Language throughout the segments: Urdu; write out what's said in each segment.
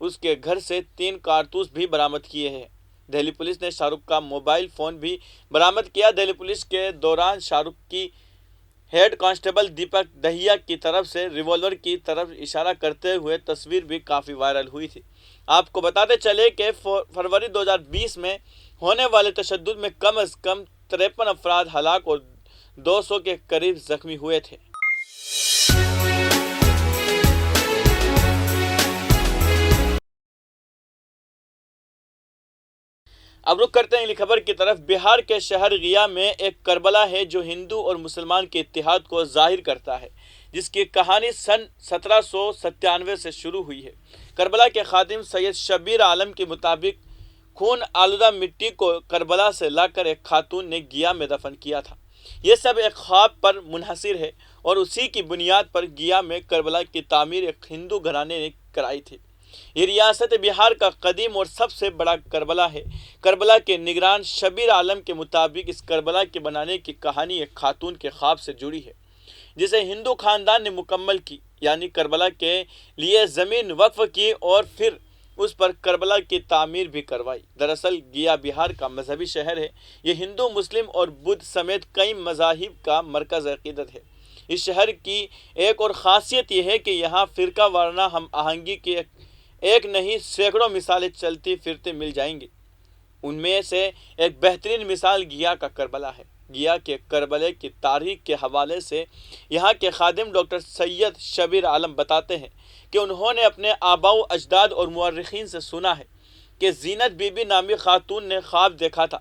اس کے گھر سے 3 کارتوس بھی برآمد کیے ہیں۔ دہلی پولیس نے شاہ رخ کا موبائل فون بھی برآمد کیا۔ دہلی پولیس کے دوران شاہ رخ کی ہیڈ کانسٹیبل دیپک دہیا کی طرف سے ریوالور کی طرف اشارہ کرتے ہوئے تصویر بھی کافی وائرل ہوئی تھی۔ آپ کو بتاتے چلے کہ فروری 2020 میں ہونے والے تشدد میں کم از کم 53 افراد ہلاک اور 200 کے قریب زخمی ہوئے تھے۔ اب رخ کرتے ہیں اگلی خبر کی طرف۔ بہار کے شہر گیا میں ایک کربلا ہے جو ہندو اور مسلمان کے اتحاد کو ظاہر کرتا ہے، جس کی کہانی سن 1797 سے شروع ہوئی ہے۔ کربلا کے خادم سید شبیر عالم کے مطابق خون آلودہ مٹی کو کربلا سے لا کر ایک خاتون نے گیا میں دفن کیا تھا۔ یہ سب ایک خواب پر منحصر ہے اور اسی کی بنیاد پر گیا میں کربلا کی تعمیر ایک ہندو گھرانے نے کرائی تھی۔ یہ ریاست بہار کا قدیم اور سب سے بڑا کربلا ہے۔ کربلا کے نگران شبیر عالم کے مطابق اس کربلا کے بنانے کی کہانی ایک خاتون کے خواب سے جڑی ہے جسے ہندو خاندان نے مکمل کی، یعنی کربلا کے لیے زمین وقف کی اور پھر اس پر کربلا کی تعمیر بھی کروائی۔ دراصل گیا بہار کا مذہبی شہر ہے۔ یہ ہندو، مسلم اور بدھ سمیت کئی مذاہب کا مرکز عقیدت ہے۔ اس شہر کی ایک اور خاصیت یہ ہے کہ یہاں فرقہ وارانہ ہم آہنگی کی ایک نہیں سینکڑوں مثالیں چلتی پھرتی مل جائیں گی۔ ان میں سے ایک بہترین مثال گیا کا کربلا ہے۔ گیا کے کربلے کی تاریخ کے حوالے سے یہاں کے خادم ڈاکٹر سید شبیر عالم بتاتے ہیں کہ انہوں نے اپنے آباء و اجداد اور مورخین سے سنا ہے کہ زینت بی بی نامی خاتون نے خواب دیکھا تھا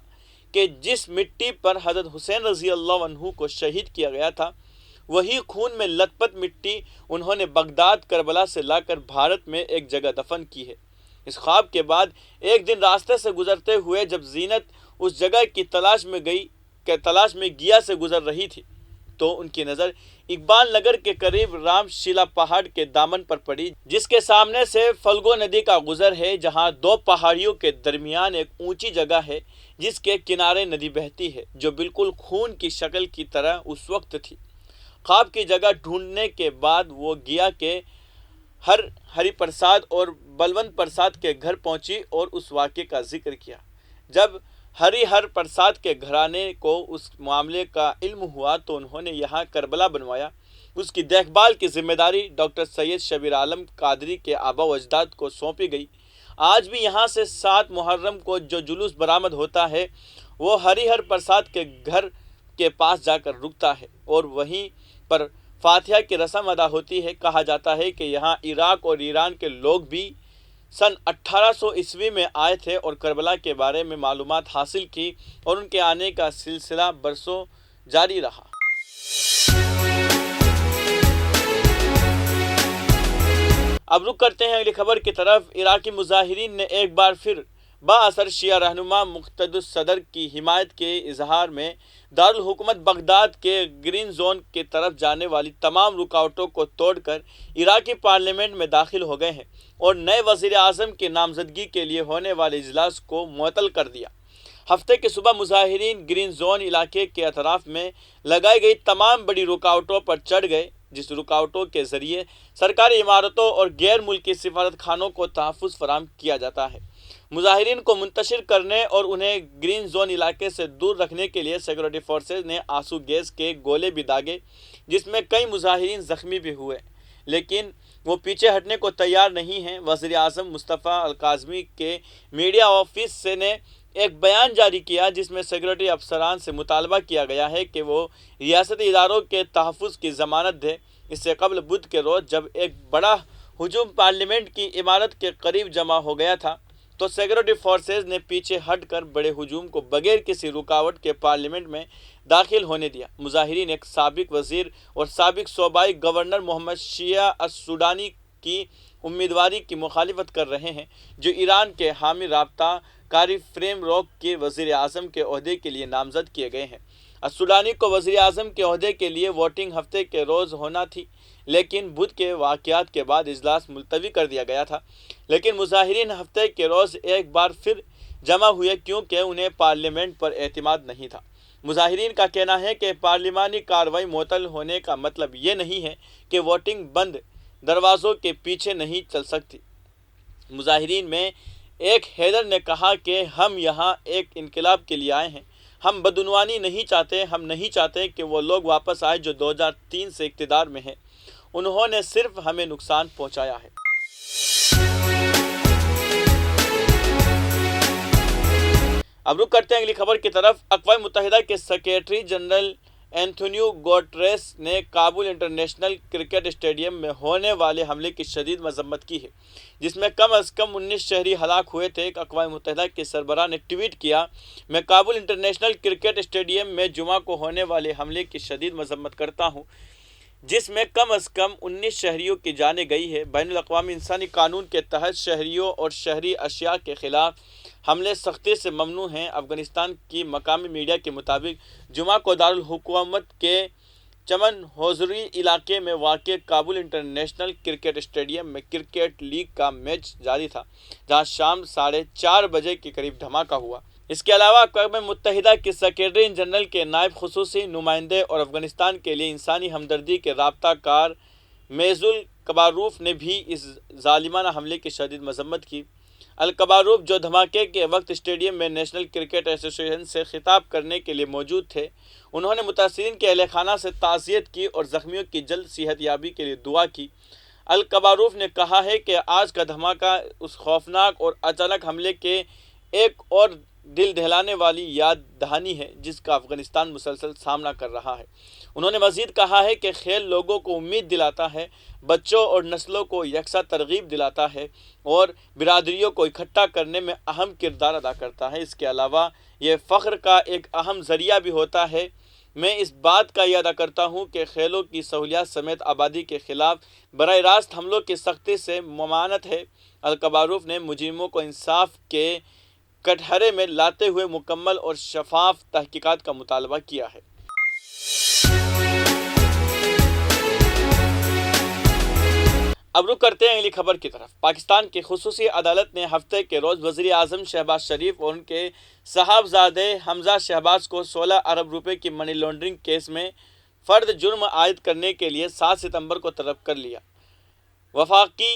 کہ جس مٹی پر حضرت حسین رضی اللہ عنہ کو شہید کیا گیا تھا، وہی خون میں لت پت مٹی انہوں نے بغداد کربلا سے لا کر بھارت میں ایک جگہ دفن کی ہے۔ اس خواب کے بعد ایک دن راستے سے گزرتے ہوئے جب زینت اس جگہ کی تلاش میں گیا سے گزر رہی تھی تو ان کی نظر اقبال نگر کے قریب رام شیلا پہاڑ کے دامن پر پڑی، جس کے سامنے سے فلگو ندی کا گزر ہے، جہاں 2 پہاڑیوں کے درمیان ایک اونچی جگہ ہے جس کے کنارے ندی بہتی ہے، جو بالکل خون کی شکل کی طرح اس وقت تھی۔ خواب کی جگہ ڈھونڈنے کے بعد وہ گیا کے ہری پرساد اور بلونت پرساد کے گھر پہنچی اور اس واقعے کا ذکر کیا۔ جب ہر پرساد کے گھرانے کو اس معاملے کا علم ہوا تو انہوں نے یہاں کربلا بنوایا۔ اس کی دیکھ بھال کی ذمہ داری ڈاکٹر سید شبیر عالم قادری کے آباء و اجداد کو سونپی گئی۔ آج بھی یہاں سے 7 محرم کو جو جلوس برآمد ہوتا ہے وہ ہر پرساد کے گھر کے پاس جا کر رکتا ہے اور وہیں پر فاتحہ کی رسم ادا ہوتی ہے۔ کہا جاتا ہے کہ یہاں عراق اور ایران کے لوگ بھی سن 1800 عیسوی میں آئے تھے اور کربلا کے بارے میں معلومات حاصل کی اور ان کے آنے کا سلسلہ برسوں جاری رہا۔ اب رخ کرتے ہیں اگلی خبر کی طرف۔ عراقی مظاہرین نے ایک بار پھر بااثر شیعہ رہنما مقتدی الصدر کی حمایت کے اظہار میں دارالحکومت بغداد کے گرین زون کی طرف جانے والی تمام رکاوٹوں کو توڑ کر عراقی پارلیمنٹ میں داخل ہو گئے ہیں اور نئے وزیر اعظم کی نامزدگی کے لیے ہونے والے اجلاس کو معطل کر دیا۔ ہفتے کی صبح مظاہرین گرین زون علاقے کے اطراف میں لگائی گئی تمام بڑی رکاوٹوں پر چڑھ گئے، جس رکاوٹوں کے ذریعے سرکاری عمارتوں اور غیر ملکی سفارت خانوں کو تحفظ فراہم کیا جاتا ہے۔ مظاہرین کو منتشر کرنے اور انہیں گرین زون علاقے سے دور رکھنے کے لیے سیکورٹی فورسز نے آنسو گیس کے گولے بھی داغے، جس میں کئی مظاہرین زخمی بھی ہوئے، لیکن وہ پیچھے ہٹنے کو تیار نہیں ہیں۔ وزیر اعظم مصطفیٰ الکاظمی کے میڈیا آفس سے نے ایک بیان جاری کیا جس میں سیکورٹی افسران سے مطالبہ کیا گیا ہے کہ وہ ریاستی اداروں کے تحفظ کی ضمانت دیں۔ اس سے قبل بدھ کے روز جب ایک بڑا ہجوم پارلیمنٹ کی عمارت کے قریب جمع ہو گیا تھا تو سیکورٹی فورسز نے پیچھے ہٹ کر بڑے ہجوم کو بغیر کسی رکاوٹ کے پارلیمنٹ میں داخل ہونے دیا۔ مظاہرین ایک سابق وزیر اور سابق صوبائی گورنر محمد شیعہ السوڈانی کی امیدواری کی مخالفت کر رہے ہیں، جو ایران کے حامی رابطہ کاری فریم روک کے وزیر اعظم کے عہدے کے لیے نامزد کیے گئے ہیں۔ السوڈانی کو وزیر اعظم کے عہدے کے لیے ووٹنگ ہفتے کے روز ہونا تھی، لیکن بدھ کے واقعات کے بعد اجلاس ملتوی کر دیا گیا تھا۔ لیکن مظاہرین ہفتے کے روز ایک بار پھر جمع ہوئے کیونکہ انہیں پارلیمنٹ پر اعتماد نہیں تھا۔ مظاہرین کا کہنا ہے کہ پارلیمانی کارروائی معطل ہونے کا مطلب یہ نہیں ہے کہ ووٹنگ بند دروازوں کے پیچھے نہیں چل سکتی۔ مظاہرین میں ایک حیدر نے کہا کہ ہم یہاں ایک انقلاب کے لیے آئے ہیں، ہم بدعنوانی نہیں چاہتے، ہم نہیں چاہتے کہ وہ لوگ واپس آئے جو 2003 سے اقتدار میں ہیں، انہوں نے صرف ہمیں نقصان پہنچایا ہے۔ اب رخ کرتے ہیں اگلی خبر کی طرف۔ اقوام متحدہ کے سیکریٹری جنرل اینتھونیو گوٹریس نے کابل انٹرنیشنل کرکٹ اسٹیڈیم میں ہونے والے حملے کی شدید مذمت کی ہے، جس میں کم از کم 19 شہری ہلاک ہوئے تھے۔ اقوام متحدہ کے سربراہ نے ٹویٹ کیا، میں کابل انٹرنیشنل کرکٹ اسٹیڈیم میں جمعہ کو ہونے والے حملے کی شدید مذمت کرتا ہوں، جس میں کم از کم 19 شہریوں کی جانیں گئی ہیں۔ بین الاقوامی انسانی قانون کے تحت شہریوں اور شہری اشیاء کے خلاف حملے سختی سے ممنوع ہیں۔ افغانستان کی مقامی میڈیا کے مطابق جمعہ کو دارالحکومت کے چمن حضوری علاقے میں واقع کابل انٹرنیشنل کرکٹ اسٹیڈیم میں کرکٹ لیگ کا میچ جاری تھا، جہاں شام 4:30 بجے کے قریب دھماکہ ہوا۔ اس کے علاوہ اقوام متحدہ کے سیکریٹری جنرل کے نائب خصوصی نمائندے اور افغانستان کے لیے انسانی ہمدردی کے رابطہ کار میزول کباروف نے بھی اس ظالمانہ حملے کی شدید مذمت کی۔ الکباروف، جو دھماکے کے وقت اسٹیڈیم میں نیشنل کرکٹ ایسوسی ایشن سے خطاب کرنے کے لیے موجود تھے، انہوں نے متاثرین کے اہل خانہ سے تعزیت کی اور زخمیوں کی جلد صحت یابی کے لیے دعا کی۔ الکباروف نے کہا ہے کہ آج کا دھماکہ اس خوفناک اور اچانک حملے کے ایک اور دل دہلانے والی یاد دہانی ہے جس کا افغانستان مسلسل سامنا کر رہا ہے۔ انہوں نے مزید کہا ہے کہ کھیل لوگوں کو امید دلاتا ہے، بچوں اور نسلوں کو یکساں ترغیب دلاتا ہے اور برادریوں کو اکٹھا کرنے میں اہم کردار ادا کرتا ہے۔ اس کے علاوہ یہ فخر کا ایک اہم ذریعہ بھی ہوتا ہے۔ میں اس بات کا ادا کرتا ہوں کہ کھیلوں کی سہولیات سمیت آبادی کے خلاف براہ راست حملوں کی سختی سے ممانعت ہے۔ الکباروف نے مجرموں کو انصاف کے کٹہرے میں لاتے ہوئے مکمل اور شفاف تحقیقات کا مطالبہ کیا ہے۔ اب رخ کرتے ہیں اگلی خبر کی طرف۔ پاکستان کی خصوصی عدالت نے ہفتے کے روز وزیر اعظم شہباز شریف اور ان کے صاحبزادے حمزہ شہباز کو 16 ارب روپے کی منی لانڈرنگ کیس میں فرد جرم عائد کرنے کے لیے 7 ستمبر کو طلب کر لیا۔ وفاقی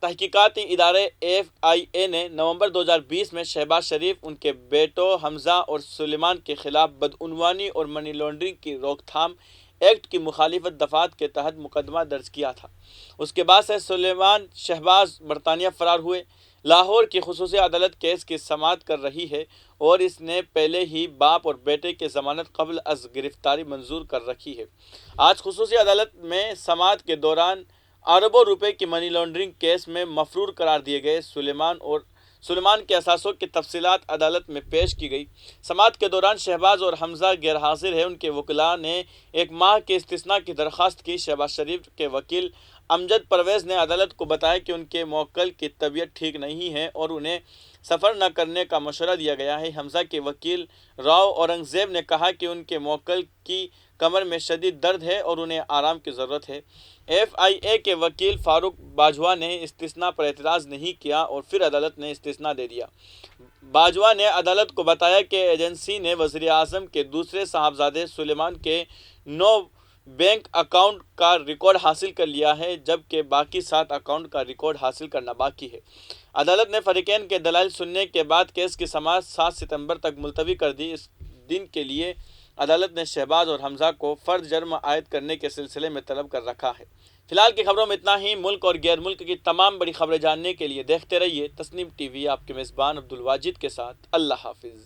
تحقیقاتی ادارے FIA نے نومبر 2020 میں شہباز شریف، ان کے بیٹوں حمزہ اور سلیمان کے خلاف بدعنوانی اور منی لانڈرنگ کی روک تھام ایکٹ کی مخالفت دفعات کے تحت مقدمہ درج کیا تھا۔ اس کے بعد سے سلیمان شہباز برطانیہ فرار ہوئے۔ لاہور کی خصوصی عدالت کیس کی سماعت کر رہی ہے اور اس نے پہلے ہی باپ اور بیٹے کی ضمانت قبل از گرفتاری منظور کر رکھی ہے۔ آج خصوصی عدالت میں سماعت کے دوران اربوں روپے کی منی لانڈرنگ کیس میں مفرور قرار دیے گئے سلیمان کے اثاثوں کی تفصیلات عدالت میں پیش کی گئی۔ سماعت کے دوران شہباز اور حمزہ غیر حاضر ہیں۔ ان کے وکلاء نے 1 ماہ کے استثناء کی درخواست کی۔ شہباز شریف کے وکیل امجد پرویز نے عدالت کو بتایا کہ ان کے موکل کی طبیعت ٹھیک نہیں ہے اور انہیں سفر نہ کرنے کا مشورہ دیا گیا ہے۔ حمزہ کے وکیل راؤ اورنگزیب نے کہا کہ ان کے موکل کی کمر میں شدید درد ہے اور انہیں آرام کی ضرورت ہے۔ FIA کے وکیل فاروق باجوہ نے استثناء پر اعتراض نہیں کیا اور پھر عدالت نے استثناء دے دیا۔ باجوہ نے عدالت کو بتایا کہ ایجنسی نے وزیر اعظم کے دوسرے صاحبزادے سلیمان کے 9 بینک اکاؤنٹ کا ریکارڈ حاصل کر لیا ہے، جبکہ باقی 7 اکاؤنٹ کا ریکارڈ حاصل کرنا باقی ہے۔ عدالت نے فریقین کے دلائل سننے کے بعد کیس کی سماعت 7 ستمبر تک ملتوی کر دی۔ اس دن کے لیے عدالت نے شہباز اور حمزہ کو فرد جرم عائد کرنے کے سلسلے میں طلب کر رکھا ہے۔ فی الحال کی خبروں میں اتنا ہی۔ ملک اور غیر ملک کی تمام بڑی خبریں جاننے کے لیے دیکھتے رہیے تسنیم ٹی وی۔ آپ کے میزبان عبدالواجد کے ساتھ اللہ حافظ۔